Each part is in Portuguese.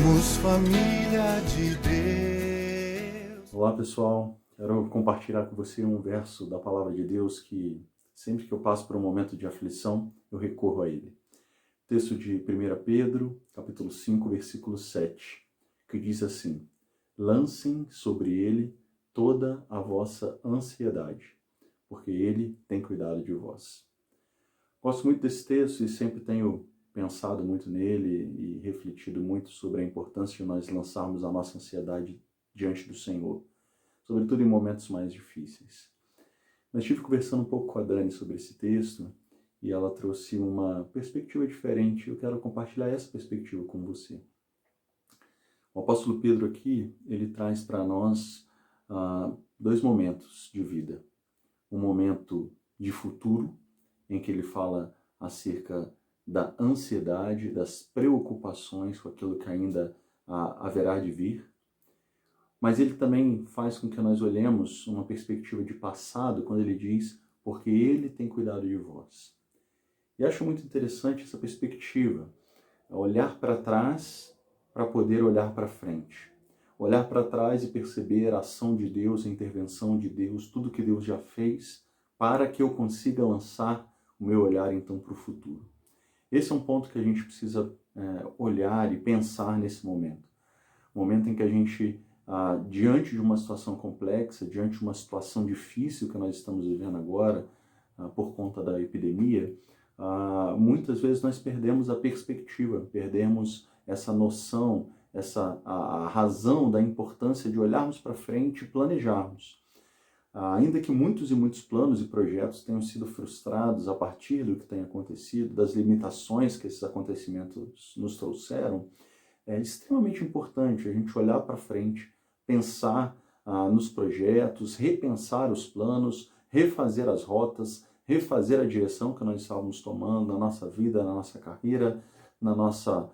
Somos família de Deus. Olá pessoal, quero compartilhar com você um verso da Palavra de Deus que sempre que eu passo por um momento de aflição, eu recorro a ele. Texto de 1 Pedro, capítulo 5, versículo 7, que diz assim: lancem sobre ele toda a vossa ansiedade, porque ele tem cuidado de vós. Gosto muito desse texto e sempre tenho pensado muito nele e refletido muito sobre a importância de nós lançarmos a nossa ansiedade diante do Senhor, sobretudo em momentos mais difíceis. Mas estive conversando um pouco com a Dani sobre esse texto e ela trouxe uma perspectiva diferente. Eu quero compartilhar essa perspectiva com você. O apóstolo Pedro aqui, ele traz para nós dois momentos de vida. Um momento de futuro, em que ele fala acerca da ansiedade, das preocupações com aquilo que ainda haverá de vir. Mas ele também faz com que nós olhemos uma perspectiva de passado, quando ele diz, porque ele tem cuidado de vós. E acho muito interessante essa perspectiva, olhar para trás para poder olhar para frente. Olhar para trás e perceber a ação de Deus, a intervenção de Deus, tudo que Deus já fez, para que eu consiga lançar o meu olhar então para o futuro. Esse é um ponto que a gente precisa olhar e pensar nesse momento. Momento em que a gente, diante de uma situação complexa, diante de uma situação difícil que nós estamos vivendo agora, por conta da epidemia, muitas vezes nós perdemos a perspectiva, perdemos essa noção, a razão da importância de olharmos para frente e planejarmos. Ainda que muitos e muitos planos e projetos tenham sido frustrados a partir do que tem acontecido, das limitações que esses acontecimentos nos trouxeram, é extremamente importante a gente olhar para frente, pensar nos projetos, repensar os planos, refazer as rotas, refazer a direção que nós estávamos tomando na nossa vida, na nossa carreira, na nossa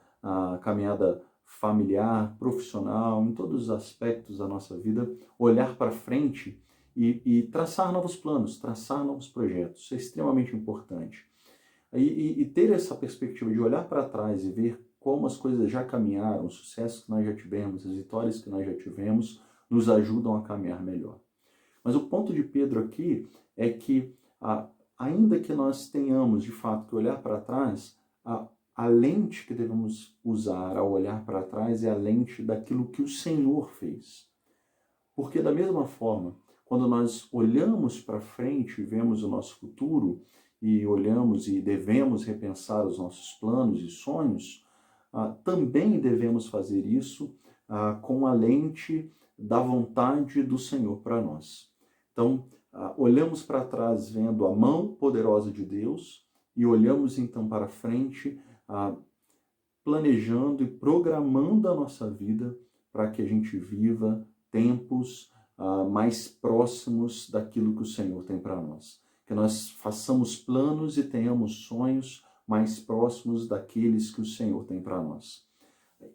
caminhada familiar, profissional, em todos os aspectos da nossa vida, olhar para frente e traçar novos planos, traçar novos projetos. Isso é extremamente importante. E ter essa perspectiva de olhar para trás e ver como as coisas já caminharam, os sucessos que nós já tivemos, as vitórias que nós já tivemos, nos ajudam a caminhar melhor. Mas o ponto de Pedro aqui é que, ainda que nós tenhamos, de fato, que olhar para trás, a lente que devemos usar ao olhar para trás é a lente daquilo que o Senhor fez. Porque da mesma forma, quando nós olhamos para frente e vemos o nosso futuro, e olhamos e devemos repensar os nossos planos e sonhos, também devemos fazer isso com a lente da vontade do Senhor para nós. Então, olhamos para trás vendo a mão poderosa de Deus e olhamos então para frente planejando e programando a nossa vida para que a gente viva tempos mais próximos daquilo que o Senhor tem para nós. Que nós façamos planos e tenhamos sonhos mais próximos daqueles que o Senhor tem para nós.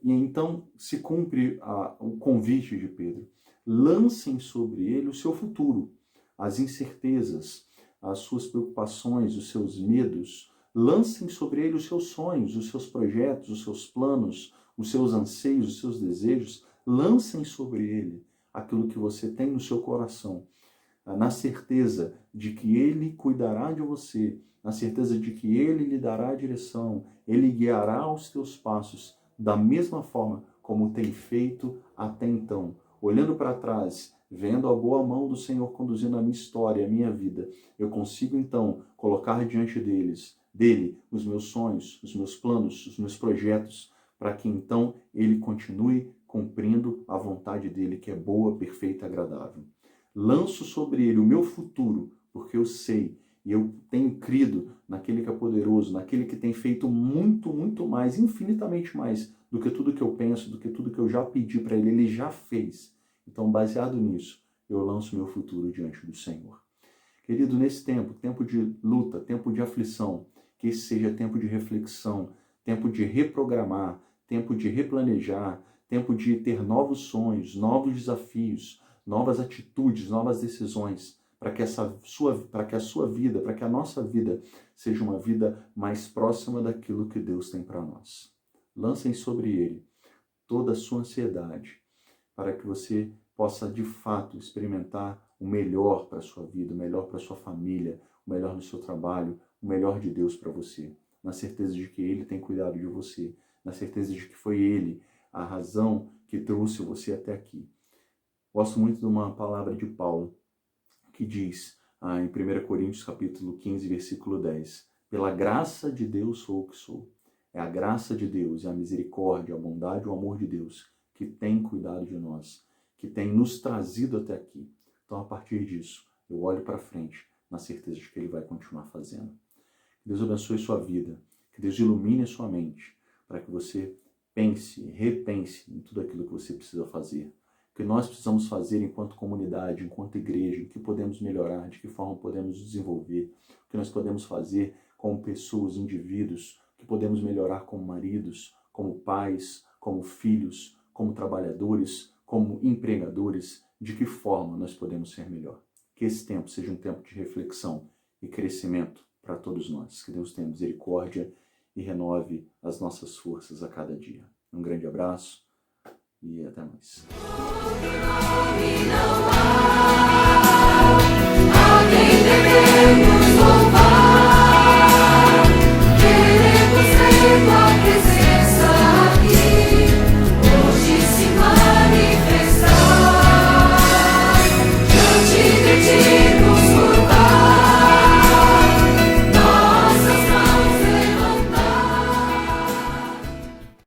E então se cumpre o convite de Pedro. Lancem sobre ele o seu futuro, as incertezas, as suas preocupações, os seus medos. Lancem sobre ele os seus sonhos, os seus projetos, os seus planos, os seus anseios, os seus desejos. Lancem sobre ele aquilo que você tem no seu coração, na certeza de que ele cuidará de você, na certeza de que ele lhe dará a direção, ele guiará os teus passos da mesma forma como tem feito até então. Olhando para trás, vendo a boa mão do Senhor conduzindo a minha história, a minha vida, eu consigo então colocar diante dele os meus sonhos, os meus planos, os meus projetos, para que então ele continue cumprindo a vontade dele, que é boa, perfeita e agradável. Lanço sobre ele o meu futuro, porque eu sei e eu tenho crido naquele que é poderoso, naquele que tem feito muito, muito mais, infinitamente mais do que tudo que eu penso, do que tudo que eu já pedi para ele, ele já fez. Então, baseado nisso, eu lanço meu futuro diante do Senhor. Querido, nesse tempo de luta, tempo de aflição, que esse seja tempo de reflexão, tempo de reprogramar, tempo de replanejar, tempo de ter novos sonhos, novos desafios, novas atitudes, novas decisões, para que a sua vida, para que a nossa vida seja uma vida mais próxima daquilo que Deus tem para nós. Lancem sobre ele toda a sua ansiedade, para que você possa de fato experimentar o melhor para a sua vida, o melhor para a sua família, o melhor no seu trabalho, o melhor de Deus para você, na certeza de que Ele tem cuidado de você, na certeza de que foi Ele a razão que trouxe você até aqui. Gosto muito de uma palavra de Paulo, que diz em 1 Coríntios capítulo 15, versículo 10, pela graça de Deus sou o que sou. É a graça de Deus, é a misericórdia, a bondade, o amor de Deus que tem cuidado de nós, que tem nos trazido até aqui. Então, a partir disso, eu olho para frente na certeza de que Ele vai continuar fazendo. Que Deus abençoe sua vida, que Deus ilumine a sua mente, para que você pense, repense em tudo aquilo que você precisa fazer. O que nós precisamos fazer enquanto comunidade, enquanto igreja, o que podemos melhorar, de que forma podemos desenvolver, o que nós podemos fazer como pessoas, indivíduos, o que podemos melhorar como maridos, como pais, como filhos, como trabalhadores, como empregadores, de que forma nós podemos ser melhor. Que esse tempo seja um tempo de reflexão e crescimento para todos nós. Que Deus tenha misericórdia e renove as nossas forças a cada dia. Um grande abraço e até mais. Alguém devemos louvar, queremos ser